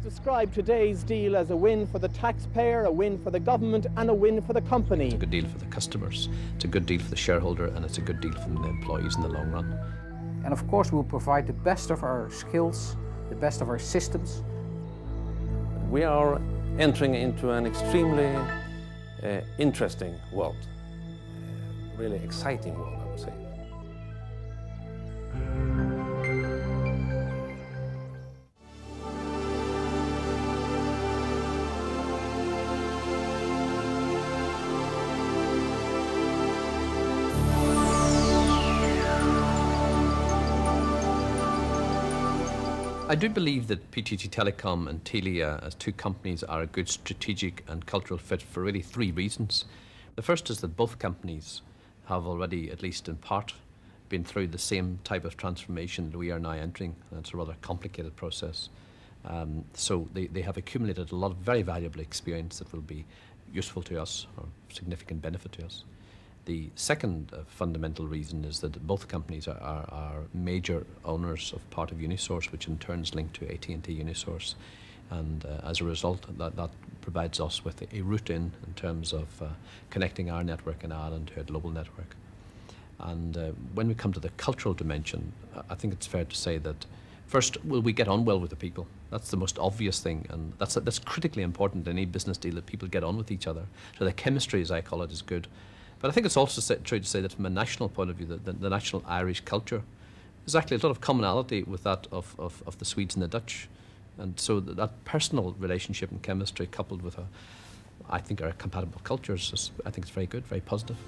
describe today's deal as a win for the taxpayer, a win for the government, and a win for the company. It's a good deal for the customers, it's a good deal for the shareholder, and it's a good deal for the employees in the long run. And of course, we'll provide the best of our skills, the best of our systems. We are entering into an extremely interesting world, really exciting world, I would say. I do believe that PTT Telecom and Telia as two companies are a good strategic and cultural fit for really three reasons. The first is that both companies have already, at least in part, been through the same type of transformation that we are now entering, and it's a rather complicated process. So they have accumulated a lot of very valuable experience that will be useful to us or significant benefit to us. The second fundamental reason is that both companies are major owners of part of Unisource, which in turn is linked to AT&T Unisource. And as a result, that provides us with a route in terms of connecting our network in Ireland to a global network. And when we come to the cultural dimension, I think it's fair to say that first, will we get on well with the people? That's the most obvious thing, and that's critically important in any business deal, that people get on with each other. So the chemistry, as I call it, is good. But I think it's also true to say that from a national point of view, the national Irish culture is actually a lot of commonality with that of the Swedes and the Dutch. And so that personal relationship and chemistry coupled with I think our compatible cultures, I think it's very good, very positive.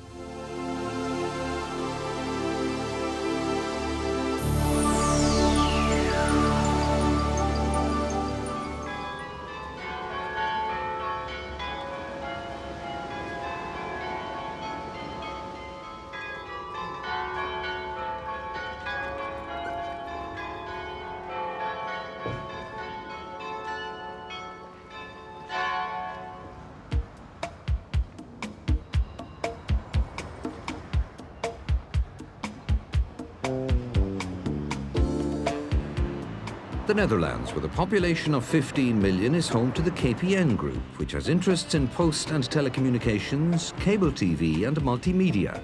The Netherlands, with a population of 15 million, is home to the KPN Group, which has interests in post and telecommunications, cable TV and multimedia.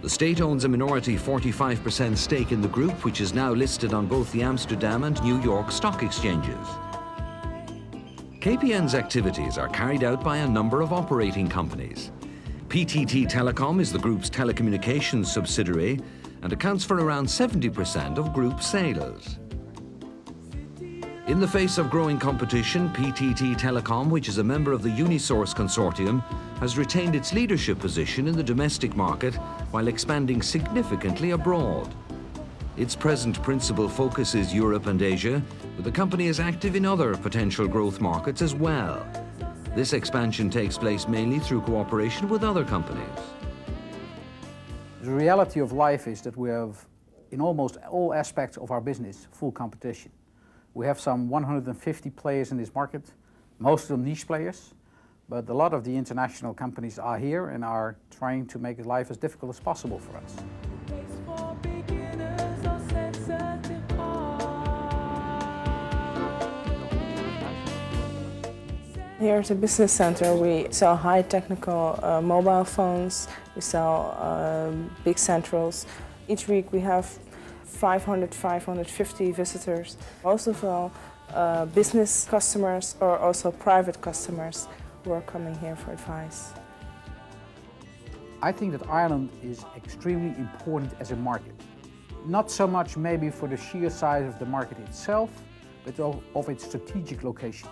The state owns a minority 45% stake in the group, which is now listed on both the Amsterdam and New York stock exchanges. KPN's activities are carried out by a number of operating companies. PTT Telecom is the group's telecommunications subsidiary and accounts for around 70% of group sales. In the face of growing competition, PTT Telecom, which is a member of the Unisource consortium, has retained its leadership position in the domestic market while expanding significantly abroad. Its present principal focus is Europe and Asia, but the company is active in other potential growth markets as well. This expansion takes place mainly through cooperation with other companies. The reality of life is that we have, in almost all aspects of our business, full competition. We have some 150 players in this market, most of them niche players, but a lot of the international companies are here and are trying to make life as difficult as possible for us. Here at the business center we sell high technical mobile phones, we sell big centrals. Each week we have 550 visitors. Most of all business customers or also private customers who are coming here for advice. I think that Ireland is extremely important as a market. Not so much maybe for the sheer size of the market itself, but of its strategic location.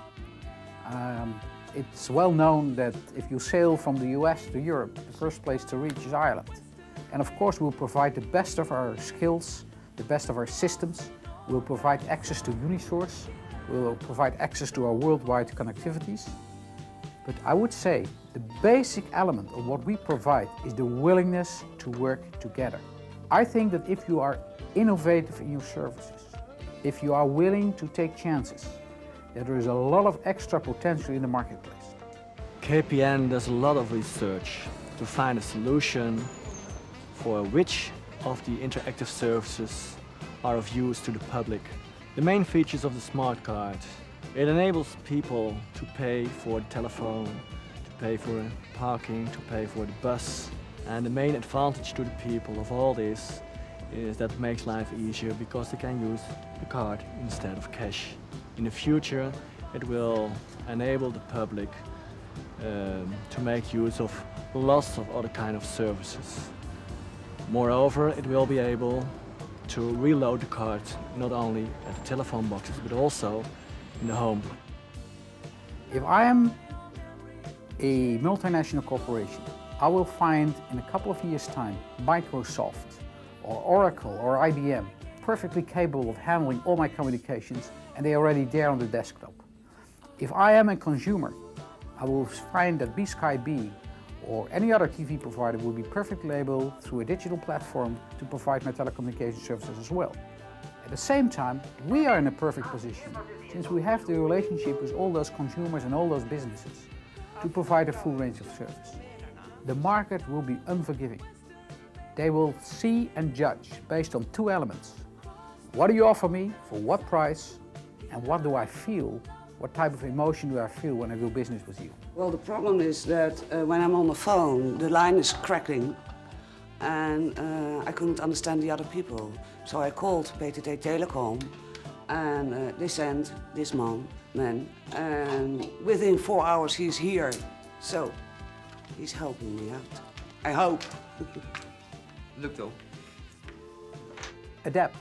It's well known that if you sail from the US to Europe, the first place to reach is Ireland. And of course we'll provide the best of our skills, the best of our systems. We'll provide access to Unisource. We'll provide access to our worldwide connectivities. But I would say the basic element of what we provide is the willingness to work together. I think that if you are innovative in your services, if you are willing to take chances, that there is a lot of extra potential in the marketplace. KPN does a lot of research to find a solution for which of the interactive services are of use to the public. The main features of the smart card It enables people to pay for the telephone, to pay for parking, to pay for the bus. And the main advantage to the people of all this is that it makes life easier because they can use the card instead of cash. In the future, it will enable the public to make use of lots of other kind of services. Moreover, it will be able to reload the card not only at the telephone boxes but also in the home. If I am a multinational corporation, I will find in a couple of years' time Microsoft or Oracle or IBM perfectly capable of handling all my communications, and they are already there on the desktop. If I am a consumer, I will find that BSkyB or any other TV provider will be perfectly able through a digital platform to provide my telecommunication services as well. At the same time, we are in a perfect position since we have the relationship with all those consumers and all those businesses to provide a full range of service. The market will be unforgiving. They will see and judge based on two elements. What do you offer me, for what price, and what do I feel? What type of emotion do I feel when I do business with you? Well, the problem is that when I'm on the phone, the line is cracking and I couldn't understand the other people. So I called PTT Telecom and they sent this man, and within 4 hours he's here. So he's helping me out. I hope. Look though. Adapt.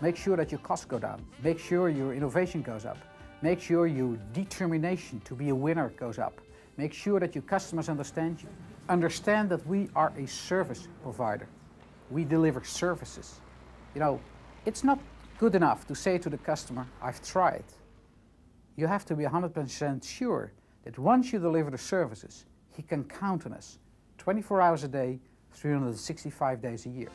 Make sure that your costs go down. Make sure your innovation goes up. Make sure your determination to be a winner goes up. Make sure that your customers understand you. Understand that we are a service provider. We deliver services. You know, it's not good enough to say to the customer, I've tried. You have to be 100% sure that once you deliver the services, he can count on us 24 hours a day, 365 days a year.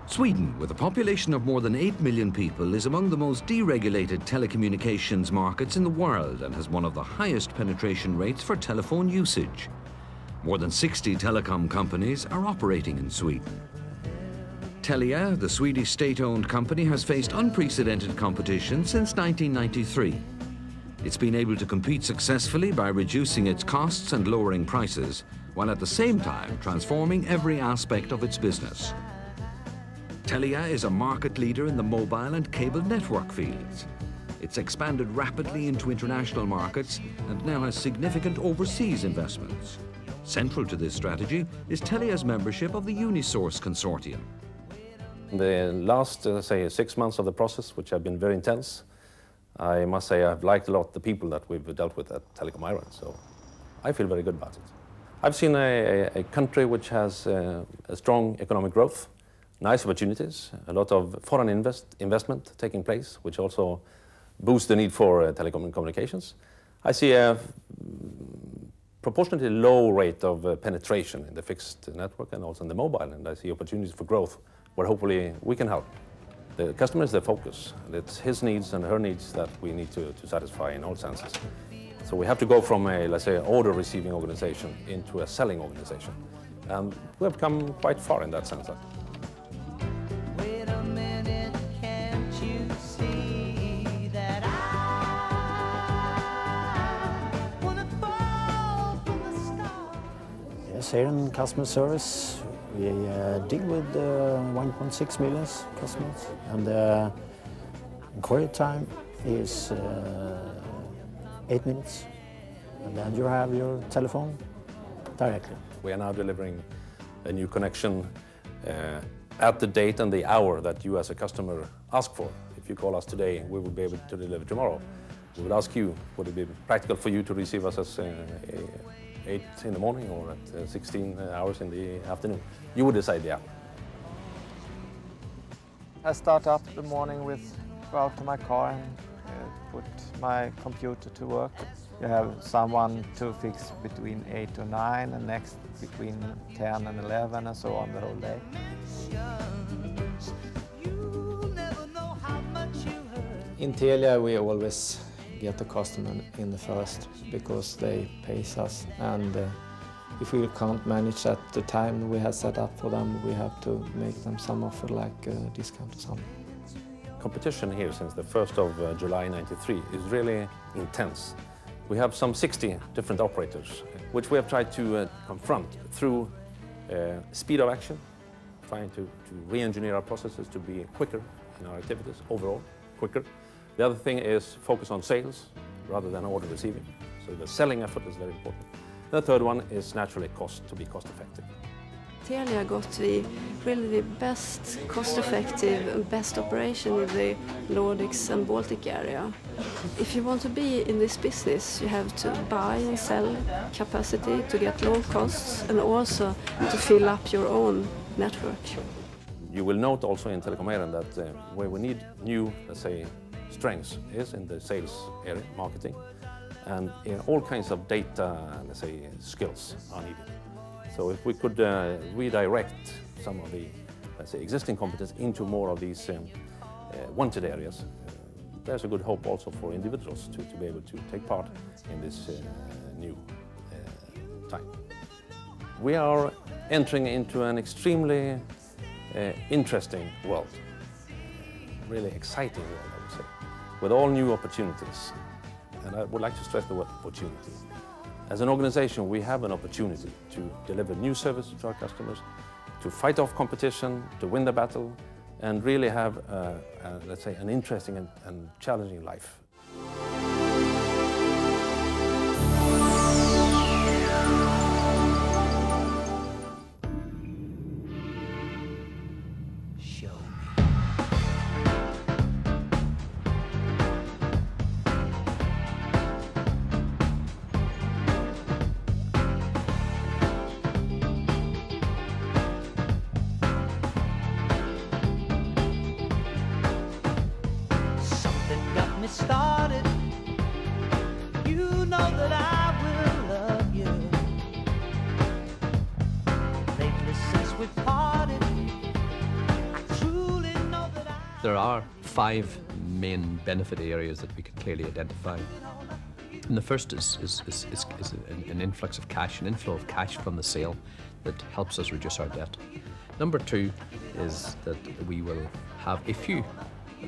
Sweden, with a population of more than 8 million people, is among the most deregulated telecommunications markets in the world and has one of the highest penetration rates for telephone usage. More than 60 telecom companies are operating in Sweden. Telia, the Swedish state-owned company, has faced unprecedented competition since 1993. It's been able to compete successfully by reducing its costs and lowering prices, while at the same time transforming every aspect of its business. Telia is a market leader in the mobile and cable network fields. It's expanded rapidly into international markets and now has significant overseas investments. Central to this strategy is Telia's membership of the Unisource consortium. The last, say, 6 months of the process, which have been very intense, I must say I've liked a lot the people that we've dealt with at Telecom Ireland, so I feel very good about it. I've seen a country which has a strong economic growth, nice opportunities, a lot of foreign investment taking place, which also boosts the need for telecom communications. I see a proportionately low rate of penetration in the fixed network and also in the mobile, and I see opportunities for growth where hopefully we can help. The customer is the focus, and it's his needs and her needs that we need to satisfy in all senses. So we have to go from a, let's say, order receiving organization into a selling organization. And we have come quite far in that sense. Here in customer service, we deal with 1.6 million customers, and the inquiry time is 8 minutes, and then you have your telephone directly. We are now delivering a new connection at the date and the hour that you as a customer ask for. If you call us today, we will be able to deliver tomorrow. We would ask you, would it be practical for you to receive us at 8 in the morning or at 16 hours in the afternoon? You would decide the hour. I start up the morning with go out to my car and put my computer to work. You have someone to fix between 8 to 9 and next between 10 and 11 and so on the whole day. In Telia we always get the customer in the first because they pay us, and if we can't manage at the time we have set up for them, we have to make them some offer like a discount or something. Competition here since the 1st of July 93 is really intense. We have some 60 different operators, which we have tried to confront through speed of action, trying to re-engineer our processes to be quicker in our activities, overall, quicker. The other thing is focus on sales rather than order receiving. So the selling effort is very important. The third one is naturally cost, to be cost effective. Telia got really the best cost-effective and best operation in the Nordics and Baltic area. If you want to be in this business, you have to buy and sell capacity to get low costs and also to fill up your own network. You will note also in Telecom Ireland that where we need new, let's say, strengths is in the sales area, marketing, and all kinds of data, let's say, skills are needed. So if we could redirect some of the, let's say, existing competence into more of these wanted areas, there's a good hope also for individuals to be able to take part in this new time. We are entering into an extremely interesting world, really exciting world, I would say, with all new opportunities. And I would like to stress the word opportunity. As an organization, we have an opportunity to deliver new services to our customers, to fight off competition, to win the battle, and really have, let's say, an interesting and challenging life. Started, you know that I will love you. Lately since we parted, I truly know that There are 5 main benefit areas that we can clearly identify. And the first is an influx of cash, an inflow of cash from the sale that helps us reduce our debt. Number 2 is that we will have a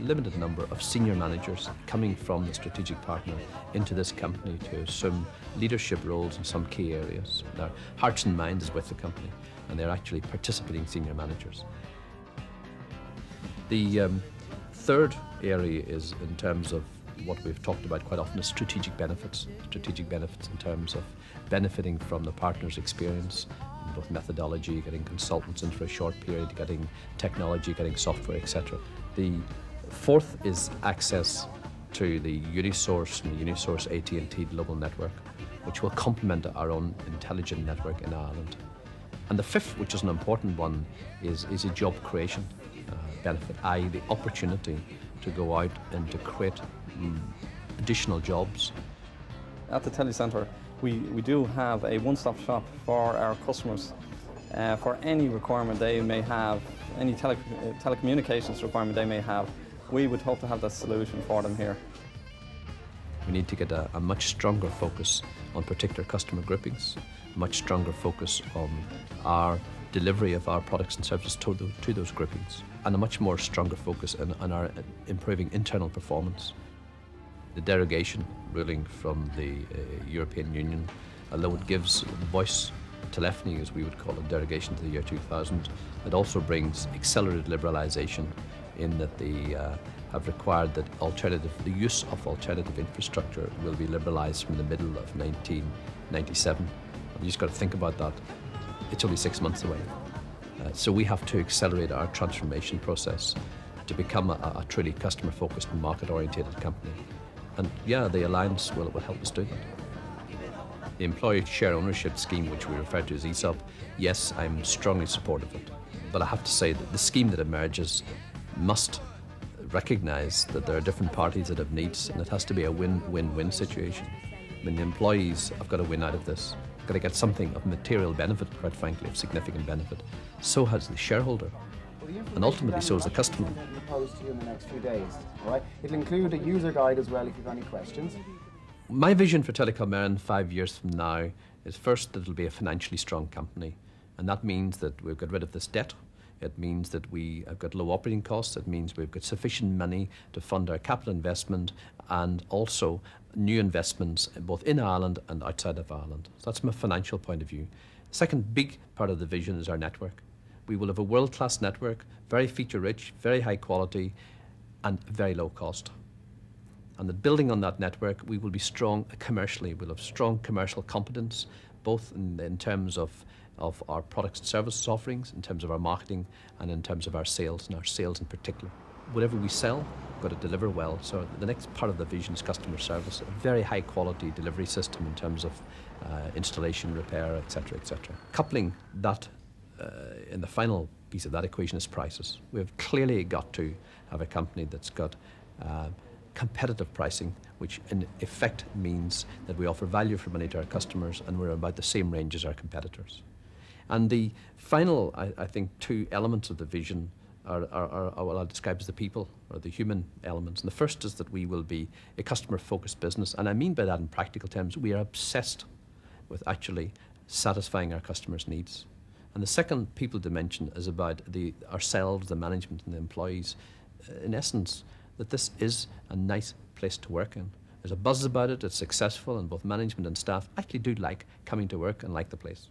limited number of senior managers coming from the strategic partner into this company to assume leadership roles in some key areas. Their hearts and minds is with the company, and they're actually participating senior managers. The third area is in terms of what we've talked about quite often is strategic benefits. Strategic benefits in terms of benefiting from the partner's experience in both methodology, getting consultants in for a short period, getting technology, getting software, etc. The fourth is access to the Unisource and the Unisource AT&T global network, which will complement our own intelligent network in Ireland. And the fifth, which is an important one, is a job creation benefit, i.e. the opportunity to go out and to create additional jobs. At the Telecentre, we do have a one-stop shop for our customers for any requirement they may have, any telecommunications requirement they may have. We would hope to have that solution for them here. We need to get a much stronger focus on particular customer groupings, a much stronger focus on our delivery of our products and services to those groupings, and a much more stronger focus on our improving internal performance. The derogation ruling from the European Union, although it gives voice telephony, as we would call it, derogation to the year 2000, it also brings accelerated liberalisation in that they have required that the use of alternative infrastructure will be liberalised from the middle of 1997. You just got to think about that. It's only 6 months away. So we have to accelerate our transformation process to become a truly customer-focused and market-orientated company. And yeah, the Alliance will help us do that. The employee share ownership scheme, which we refer to as ESOP, yes, I'm strongly supportive of it. But I have to say that the scheme that emerges must recognise that there are different parties that have needs, and it has to be a win-win-win situation. I mean, the employees have got to win out of this. They've got to get something of material benefit, quite frankly, of significant benefit. So has the shareholder, and ultimately so is the customer. It will be posed to you in the next few days. All right? It'll include a user guide as well if you've any questions. My vision for Telecom Éireann 5 years from now is first that it'll be a financially strong company, and that means that we've got rid of this debt. It means that we have got low operating costs. It means we've got sufficient money to fund our capital investment and also new investments both in Ireland and outside of Ireland. So that's from a financial point of view. The second big part of the vision is our network. We will have a world-class network, very feature-rich, very high quality, and very low cost. And that building on that network, we will be strong commercially. We'll have strong commercial competence, both in terms of our products and services offerings, in terms of our marketing, and in terms of our sales, and our sales in particular. Whatever we sell, we've got to deliver well. So the next part of the vision is customer service, a very high quality delivery system in terms of installation, repair, etc., etc. Coupling that in the final piece of that equation is prices. We've clearly got to have a company that's got competitive pricing, which in effect means that we offer value for money to our customers and we're about the same range as our competitors. And the final, I think, two elements of the vision are what I'll describe as the people, or the human elements. And the first is that we will be a customer-focused business, and I mean by that in practical terms, we are obsessed with actually satisfying our customers' needs. And the second people dimension is about ourselves, the management and the employees. In essence, that this is a nice place to work in. There's a buzz about it, it's successful, and both management and staff actually do like coming to work and like the place.